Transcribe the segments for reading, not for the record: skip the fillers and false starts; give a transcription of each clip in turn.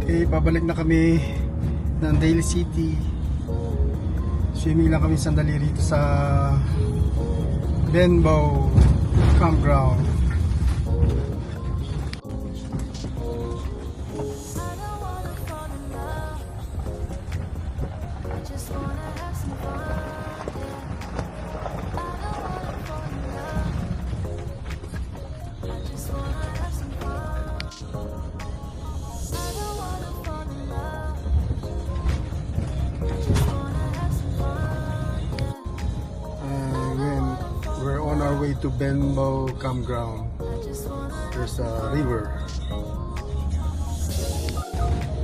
Okay, pabalik na kami ng Daly City. Swimming lang kami sandali rito sa Benbow Campground. We're on our way to Benbow Campground. There's a river.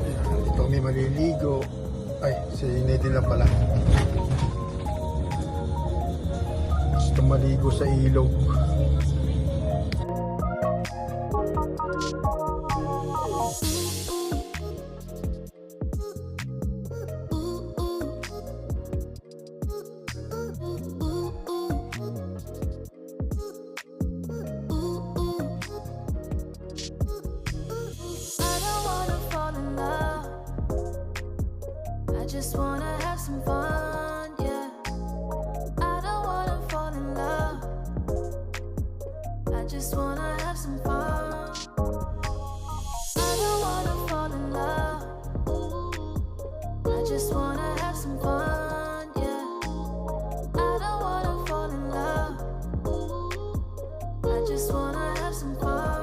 Ayan, dito kami maliligo. Ay, si Nedy lang pala. Gusto maligo sa ilog. Just wanna have some fun, yeah. I don't wanna fall in love. I just wanna have some fun. I don't wanna fall in love. I just wanna have some fun, yeah. I don't wanna fall in love. I just wanna have some fun.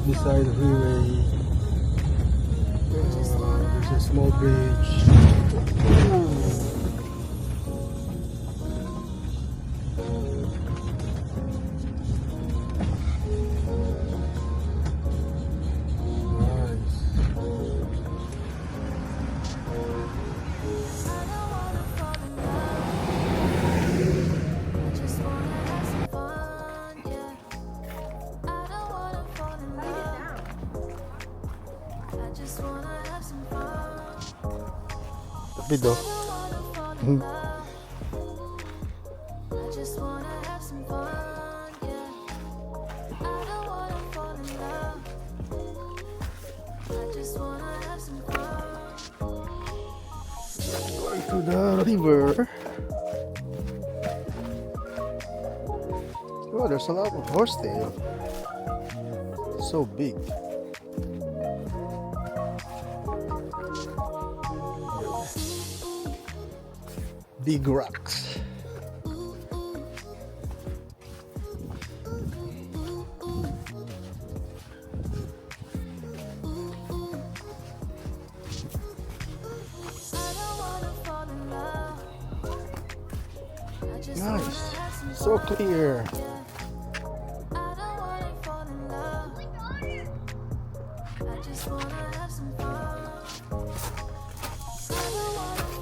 Beside the freeway, there's a small bridge. Nice. Video. Going to the river. Oh, there's a lot of horsetail. So big. Big rocks. Nice. So clear.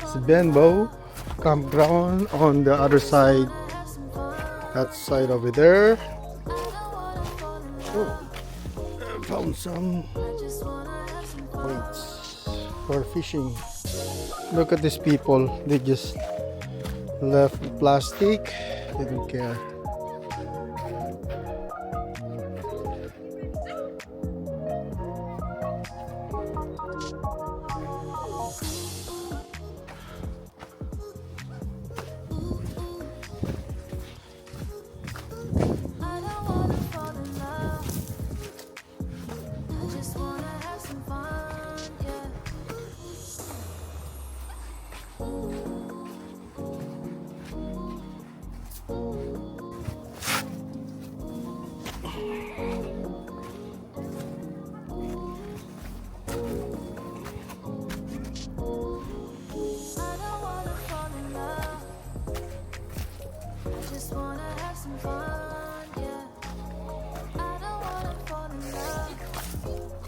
It's Benbow Campground on the other side. That side over there. Oh, I found some weights for fishing. Look at these people. They just left plastic. They don't care.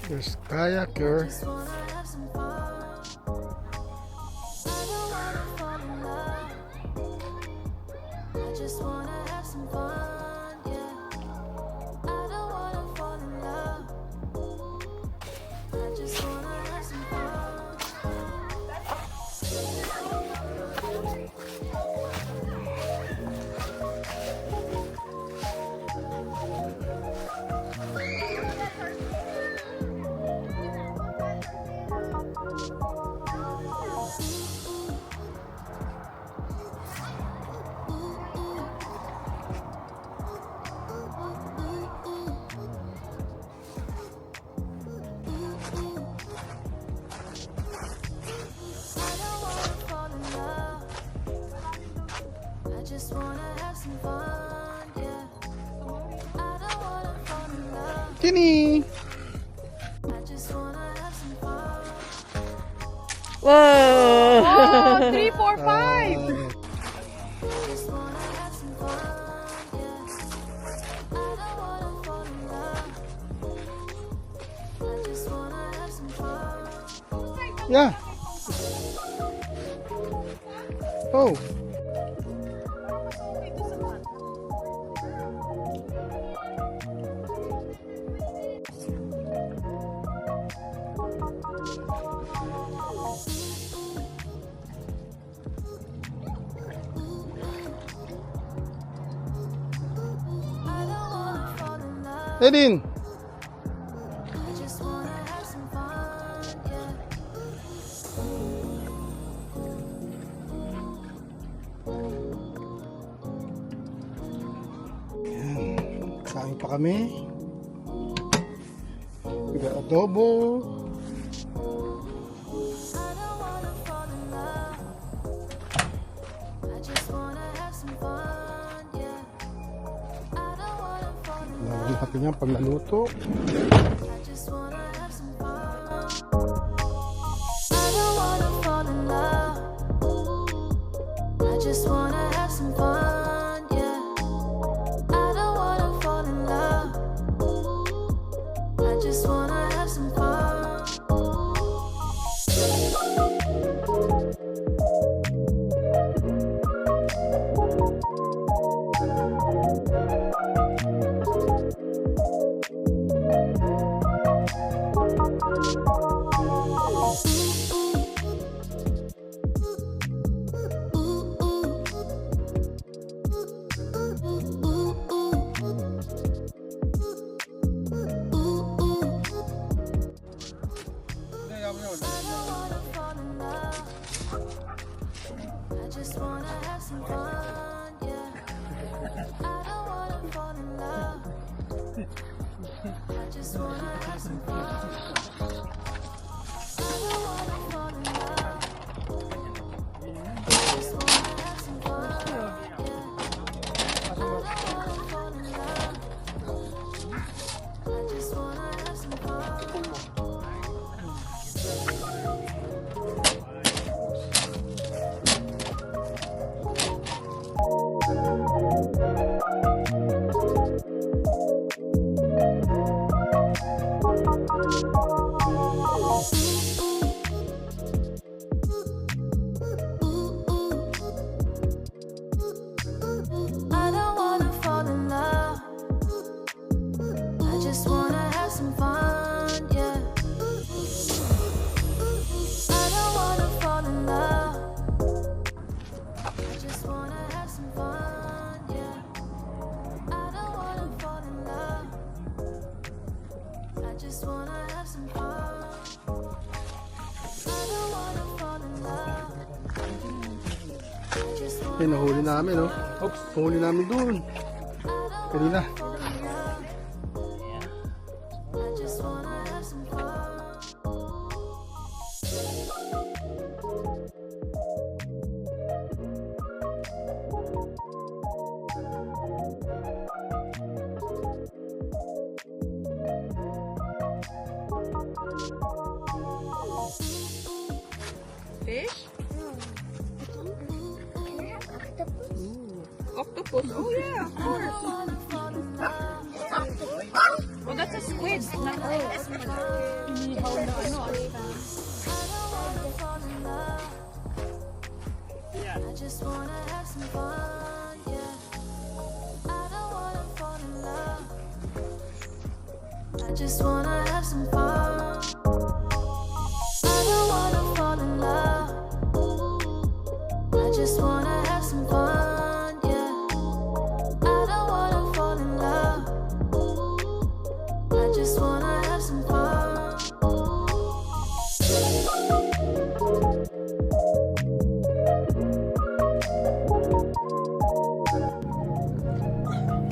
There's kayaker. just wanna have some fun, yeah. I don't wanna fall in love. I just wanna have some fun. Just wanna have some fun, yeah. I don't wanna fall in love. Tini! I just wanna have some fun. Whoa! Oh, 3, 4, 5. I just wanna have some fun, yeah. I don't wanna fall in love. I just wanna have some fun. Yeah. Oh. I don't wanna fall in love. Edin! I just wanna have some fun, yeah. Kain pa kami. We got adobo. I don't wanna fall in love. I just wanna have some fun, yeah. I don't wanna fall in love. Lagyan natin yan pag naluto. I just wanna have some fun. I don't wanna fall in love. I just wanna have some fun, yeah. I don't wanna fall in love. I just wanna have some fun. I don't wanna fall in love. I just wanna have some fun, yeah. I don't wanna fall in love. I just wanna have some fun. I don't wanna fall in love. I just wanna have some fun, yeah. I don't wanna fall in love. I just wanna have some fun. I don't wanna fall in love. I just wanna have some fun, yeah. I don't wanna fall in love. I just wanna have some fun, yeah. I don't wanna fall in love. I just wanna have some fun. I don't wanna fall in love. I just wanna Eh, nahuli namin, no? Oops, nahuli namin doon. Kanina. I just wanna have some fun. Fish? Octopus. Oh yeah, of course. Oh, that's a squid. Not inihaw na ano. I just wanna have some fun, yeah. just wanna have some fun. I don't wanna fall in love. I just wanna have some fun, yeah. I don't wanna fall in love. I just wanna have some fun.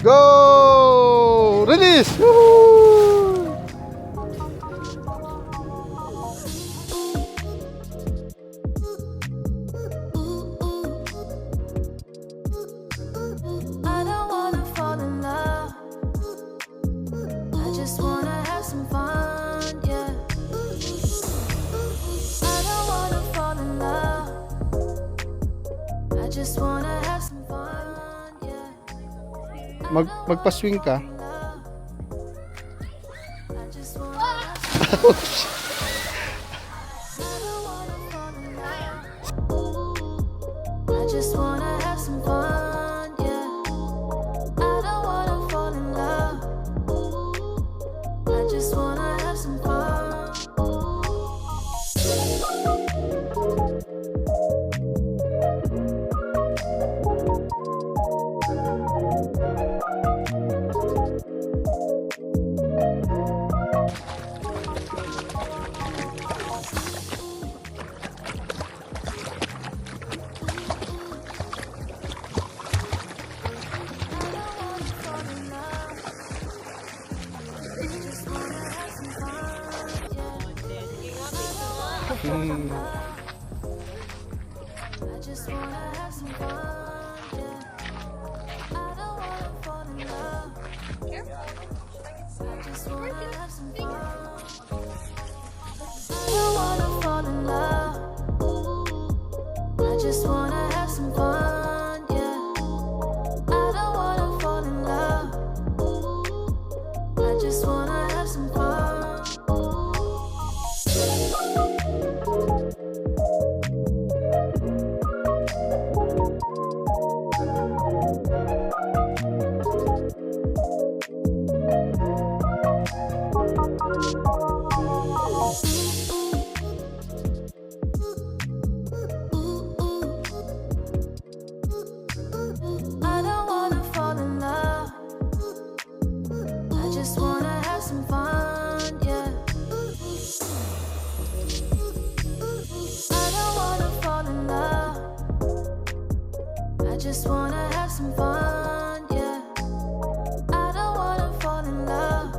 Go! Release! Woo! I don't wanna fall in love. I just wanna have some fun, yeah. I don't wanna fall in love. I just wanna have some fun, yeah. Magpa-swing ka. I just wanna have some I don't wanna fall in love. I just wanna have some fun, yeah. I don't wanna fall in love. I just wanna have some fun. Hmm. I just wanna have some fun, yeah. I don't wanna fall in love. I just wanna have some fun. I don't wanna fall in love. I just wanna have some fun, yeah. I don't wanna fall in love. I just wanna have some fun. I don't wanna fall in love. I just wanna have some fun, yeah. I don't wanna fall in love. I just wanna have some fun, yeah. I don't wanna fall in love.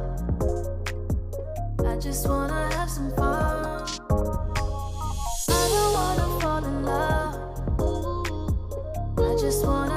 I just wanna have some fun. I don't wanna fall in love. I just wanna